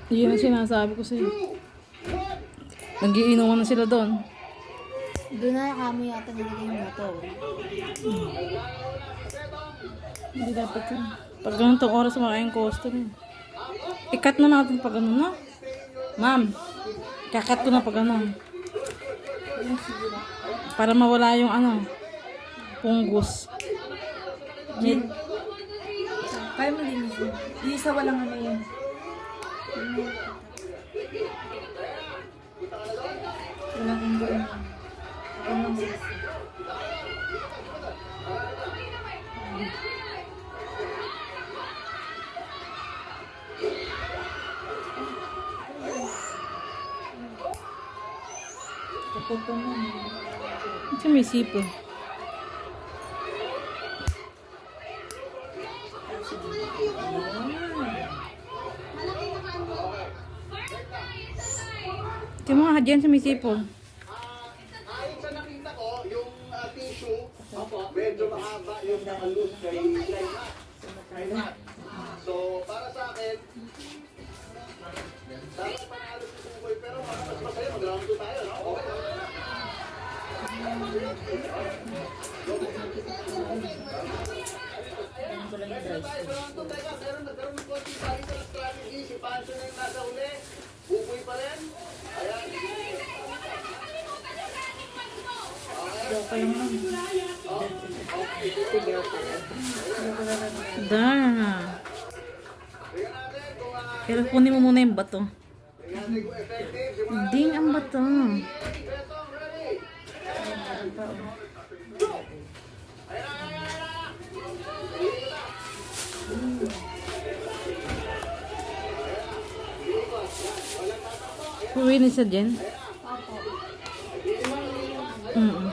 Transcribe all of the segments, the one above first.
Yun ang sinasabi ko sa'yo. Nagiinuman na sila doon. Doon na kami yata nilagay yung motor. Hindi dapat yun. Pag ganitong oras makain customer. I-cut na natin pag ano na. Ma'am, kakat ko na pag ano. Para mawala yung ano, punggos. Jin. Kaya mo linisin. Yung isa walang ano yun. Walang ang doon. Walang Kaputo mo. Ito may sipon. Ito mga dyan sa may sipon. Ayon sa nakita ko, yung tissue, medyo mahaba yung nakalus kay Matt. So, para sa akin, dapat panalo si Tukoy, pero mas masaya, mag-round 2 tayo, no? Okay. Next na tayo sa round 2. Teka, nagkaroon ng konti tactical strategy. Si Pancho na yung nasa uli. Bukoy pa rin. Ayan. Joke lang nun. Dara. Pero kunin mo muna yung bato. Ding ang bato. Kuwi ni sa dyan? Hindi.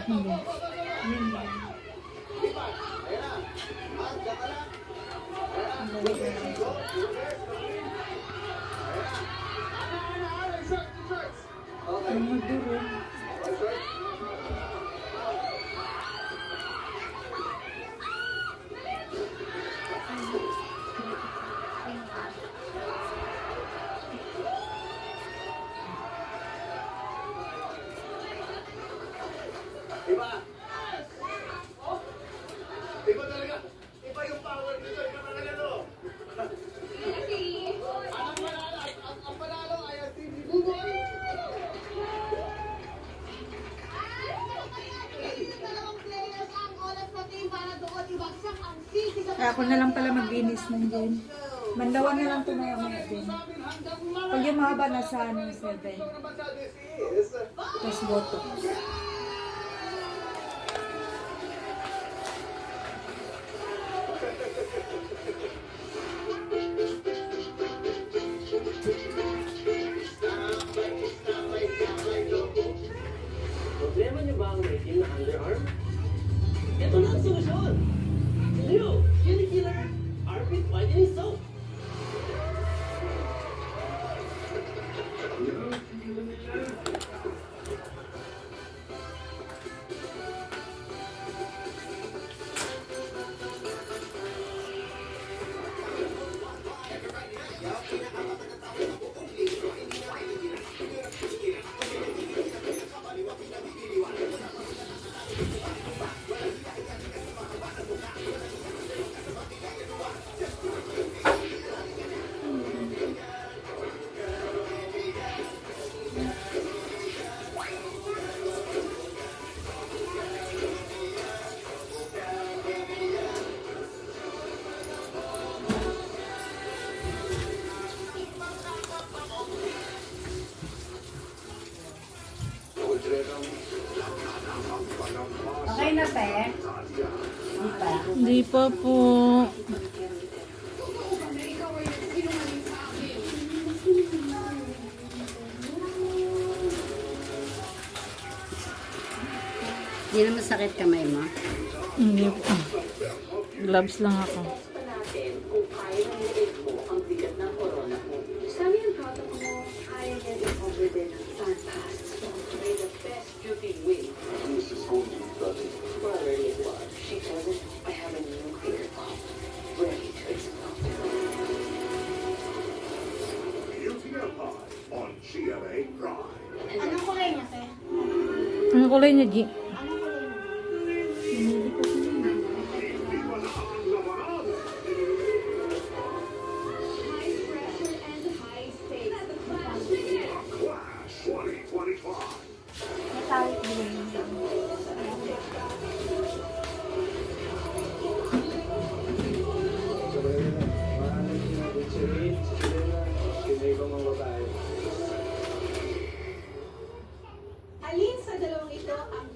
Iba. Iba talaga. Iba yung power nito. Iba talaga no. Ang panalo ay ang team ni Buboy. Kaya ako na lang pala maglinis ng dyan. Mandawan na lang ito na yung mga dyan. Pag yung mahaba na sa ano, 7. Tapos boto. Problema niyo ba ang itim na underarm? Ito na ang solusyon! New Unikiller Armpit Whitening Soap! Okay na, te? Di pa. Hindi pa po. Hindi na masakit kamay mo. Hindi po. Gloves lang ako. Natin kung kaya ng liit mo ang bigat ng corona mo. Sabi ang product mo, kaya niya i-cover din ang fast. So, may the best duty win. Mrs. Goldie doesn't. Brotherly love. She told us I have a nuclear bomb ready to explode. UTM kulay niya, G? Class 2025. Metallic green. Alin sa dalawang ito ang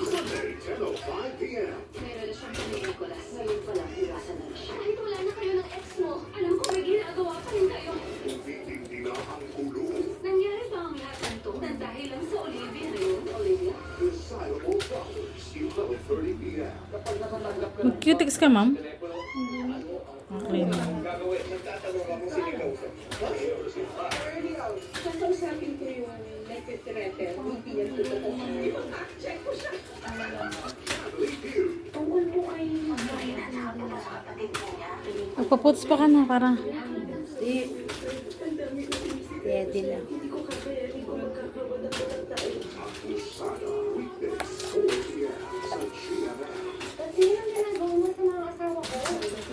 Sunday, 10:05 p.m. may relasyon ka ni Nicolas. Ngayon pa lang iwasan na siya. Kahit wala na kayo ng ex mo, alam ko may ginagawa pa rin kayo. Hindi na ang ulo. Nangyari ba ang lahat ng to na dahil lang sa Olivia na yun, Olivia? Desirable Brothers, 11:30 p.m. Mag-cutics ka, ma'am? Okay na. Kakausapin ko yung nagtitrepel, hindi yan totoo. Check ko siya. Tungkol po kay Marina sa kapatid niya. Magpaputs pa ka na, para. Pwede lang. Usada, weekdays, 4 p.m. sa GMA. Kasi yung ginagawa mo sa mga asawa ko.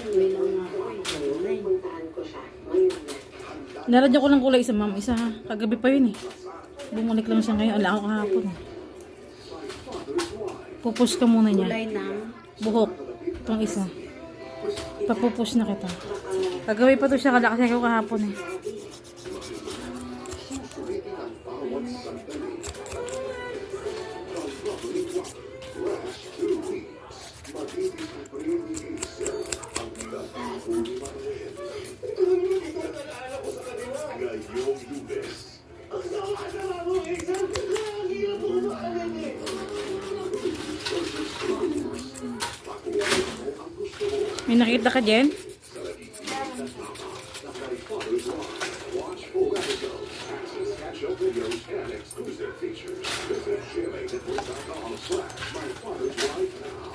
Uwi lang nga ako eh. Puntahan ko siya. Ngayon na. Naradyo ko ng kulay isa, ma'am. Isa, ha? Kagabi pa yun, eh. Bumalik lang siya ngayon. Ala ako kahapon, eh. Pupush ka muna niya. Kulay ng Buhok. Itong isa. Papupush na kita. Kagabi pa to siya. Kalakas ako kahapon, eh. Susulitin ang bawat sandali. Last 2 weeks, magiging pre-release ang labing rin. Ngayong Lunes. Ang sama na ako, Hazel! Ang hirap mo maalala eh! Pakuha mo ang gusto mo. May nakita ka, Jen? Watch full episodes, access catch-up videos, and exclusive features. Visit GMANetwork.com/myfatherslife now.